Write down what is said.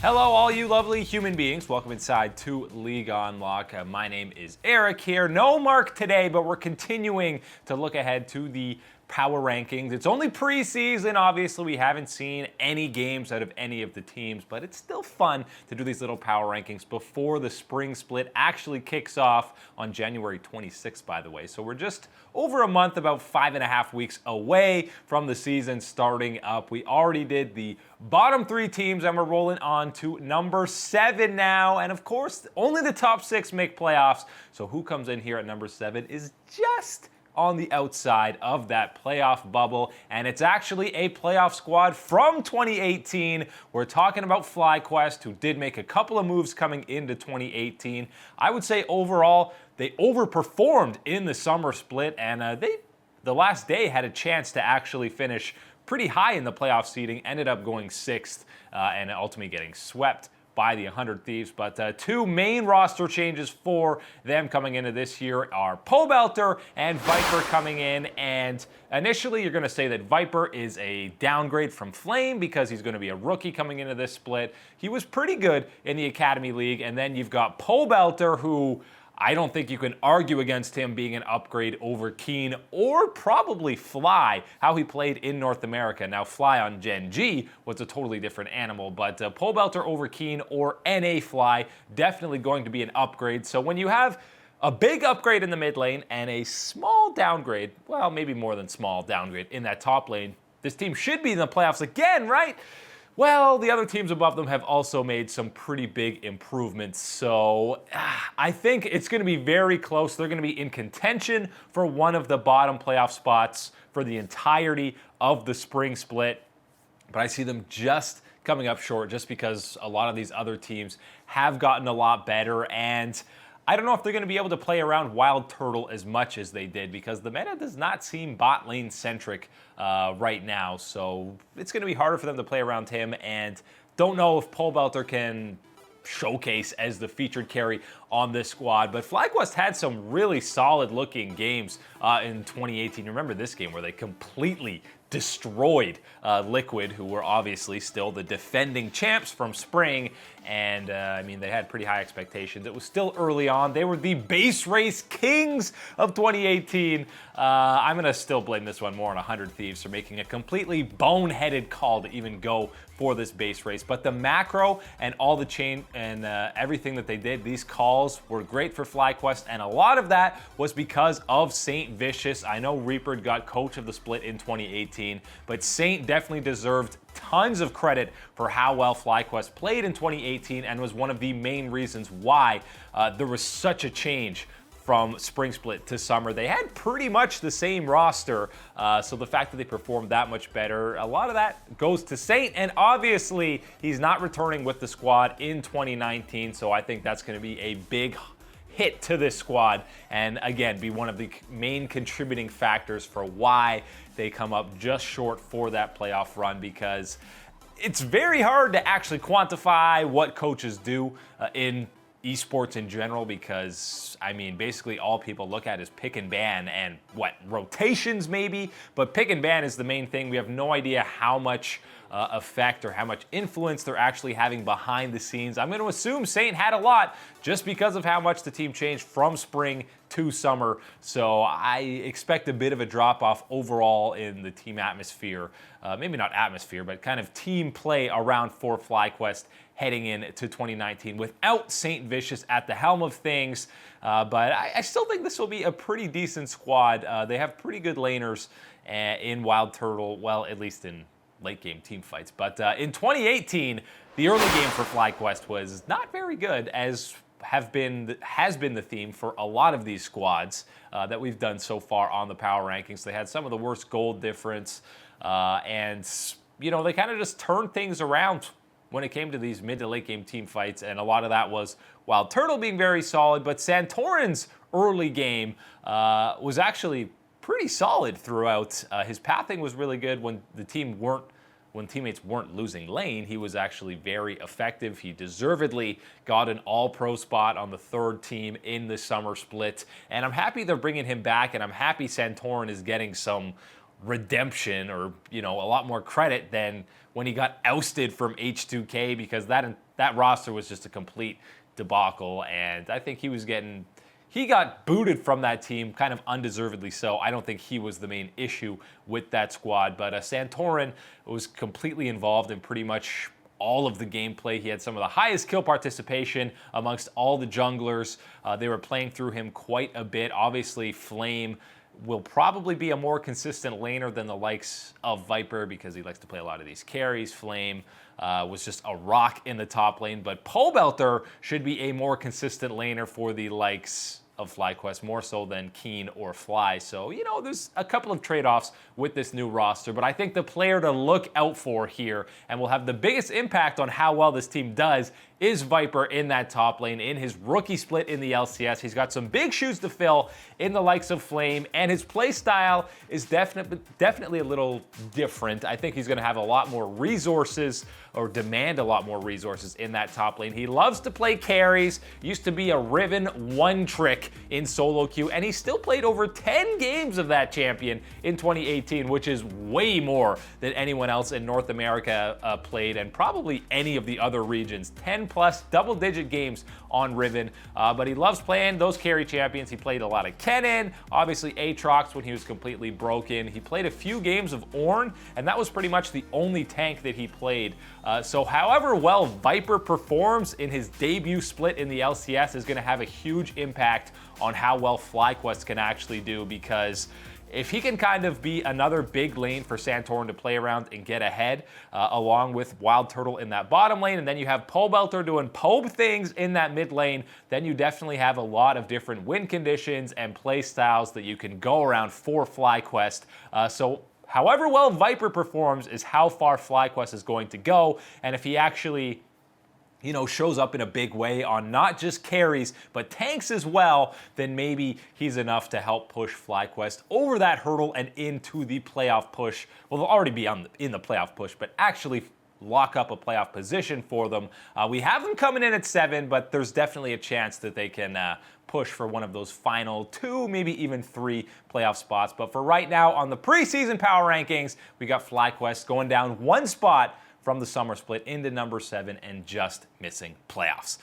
Hello, all you lovely human beings. Welcome inside to League on Lock. My name is Eric here. No Mark today, but we're continuing to look ahead to the power rankings. It's only preseason. Obviously, we haven't seen any games out of any of the teams, but it's still fun to do these little power rankings before the spring split actually kicks off on January 26th, by the way. So we're just over a month, about 5.5 weeks away from the season starting up. We already did the bottom 3 teams, and we're rolling on to number 7 now. And of course, only the top 6 make playoffs. So who comes in here at number 7 is just on the outside of that playoff bubble, and it's actually a playoff squad from 2018. We're talking about FlyQuest, who did make a couple of moves coming into 2018. I would say overall, they overperformed in the summer split, and the last day had a chance to actually finish pretty high in the playoff seeding, ended up going 6th, and ultimately getting swept by the 100 Thieves. But 2 main roster changes for them coming into this year are P.O.B and Viper coming in. And initially, you're going to say that Viper is a downgrade from Flame because he's going to be a rookie coming into this split. He was pretty good in the Academy League. And then you've got P.O.B, who I don't think you can argue against him being an upgrade over Keen or probably Fly, how he played in North America. Now, Fly on Gen G was a totally different animal, but P.O.B over Keen or NA Fly, definitely going to be an upgrade. So when you have a big upgrade in the mid lane and a small downgrade, well, maybe more than small downgrade in that top lane, this team should be in the playoffs again, right? Well, the other teams above them have also made some pretty big improvements, so I think it's going to be very close. They're going to be in contention for one of the bottom playoff spots for the entirety of the spring split, but I see them just coming up short just because a lot of these other teams have gotten a lot better, and I don't know if they're going to be able to play around Wild Turtle as much as they did because the meta does not seem bot lane centric right now. So it's going to be harder for them to play around him, and don't know if P.O.B can showcase as the featured carry on this squad. But FlyQuest had some really solid looking games in 2018. Remember this game where they completely destroyed Liquid, who were obviously still the defending champs from spring. And I mean, they had pretty high expectations. It was still early on. They were the base race kings of 2018. I'm going to still blame this one more on 100 Thieves for making a completely boneheaded call to even go for this base race. But the macro and all the chain and everything that they did, these calls were great for FlyQuest, and a lot of that was because of Saint Vicious. I know Reaper got coach of the split in 2018, but Saint definitely deserved tons of credit for how well FlyQuest played in 2018 and was one of the main reasons why there was such a change from spring split to summer. They had pretty much the same roster, so the fact that they performed that much better, a lot of that goes to Saint, and obviously he's not returning with the squad in 2019, so I think that's going to be a big hit to this squad, and again, be one of the main contributing factors for why they come up just short for that playoff run, because it's very hard to actually quantify what coaches do in esports in general, because I mean, basically all people look at is pick and ban and what, rotations maybe, but pick and ban is the main thing. We have no idea how much effect or how much influence they're actually having behind the scenes. I'm going to assume Saint had a lot just because of how much the team changed from spring to summer. So I expect a bit of a drop off overall in the team atmosphere. Maybe not atmosphere, but kind of team play around for FlyQuest heading into 2019 without Saint Vicious at the helm of things. But I still think this will be a pretty decent squad. They have pretty good laners in Wild Turtle, well, at least in late game team fights. But in 2018, the early game for FlyQuest was not very good, as has been the theme for a lot of these squads that we've done so far on the power rankings. They had some of the worst gold difference, and you know, they kind of just turned things around when it came to these mid to late game team fights, and a lot of that was Wild Turtle being very solid, but Santorin's early game was actually pretty solid throughout. His pathing was really good when teammates weren't losing lane. He was actually very effective. He deservedly got an all-pro spot on the 3rd team in the summer split, and I'm happy they're bringing him back, and I'm happy Santorin is getting some redemption or, a lot more credit than when he got ousted from H2K, because that roster was just a complete debacle, and I think he got booted from that team kind of undeservedly so. I don't think he was the main issue with that squad, but Santorin was completely involved in pretty much all of the gameplay. He had some of the highest kill participation amongst all the junglers. They were playing through him quite a bit. Obviously, Flame will probably be a more consistent laner than the likes of Viper, because he likes to play a lot of these carries. Flame was just a rock in the top lane, but Pobelter should be a more consistent laner for the likes of FlyQuest, more so than Keen or Fly. So, there's a couple of trade-offs with this new roster, but I think the player to look out for here and will have the biggest impact on how well this team does is Viper in that top lane. In his rookie split in the LCS, he's got some big shoes to fill in the likes of Flame, and his play style is definitely a little different. I think he's going to have a lot more resources, or demand a lot more resources in that top lane. He loves to play carries, used to be a Riven one trick in solo queue, and he still played over 10 games of that champion in 2018, which is way more than anyone else in North America played, and probably any of the other regions. 10 plus double-digit games on Riven, but he loves playing those carry champions. He played a lot of Kennen, obviously Aatrox when he was completely broken. He played a few games of Ornn, and that was pretty much the only tank that he played. So however well Viper performs in his debut split in the LCS is going to have a huge impact on how well FlyQuest can actually do, because if he can kind of be another big lane for Santorin to play around and get ahead, along with Wild Turtle in that bottom lane, and then you have Pobelter doing P.O.B things in that mid lane, then you definitely have a lot of different win conditions and play styles that you can go around for FlyQuest. So however well Viper performs is how far FlyQuest is going to go, and if he actually shows up in a big way on not just carries, but tanks as well, then maybe he's enough to help push FlyQuest over that hurdle and into the playoff push. Well, they'll already be in the playoff push, but actually lock up a playoff position for them. We have them coming in at 7, but there's definitely a chance that they can push for one of those final 2, maybe even 3 playoff spots. But for right now, on the preseason power rankings, we got FlyQuest going down 1 spot from the summer split into number 7 and just missing playoffs.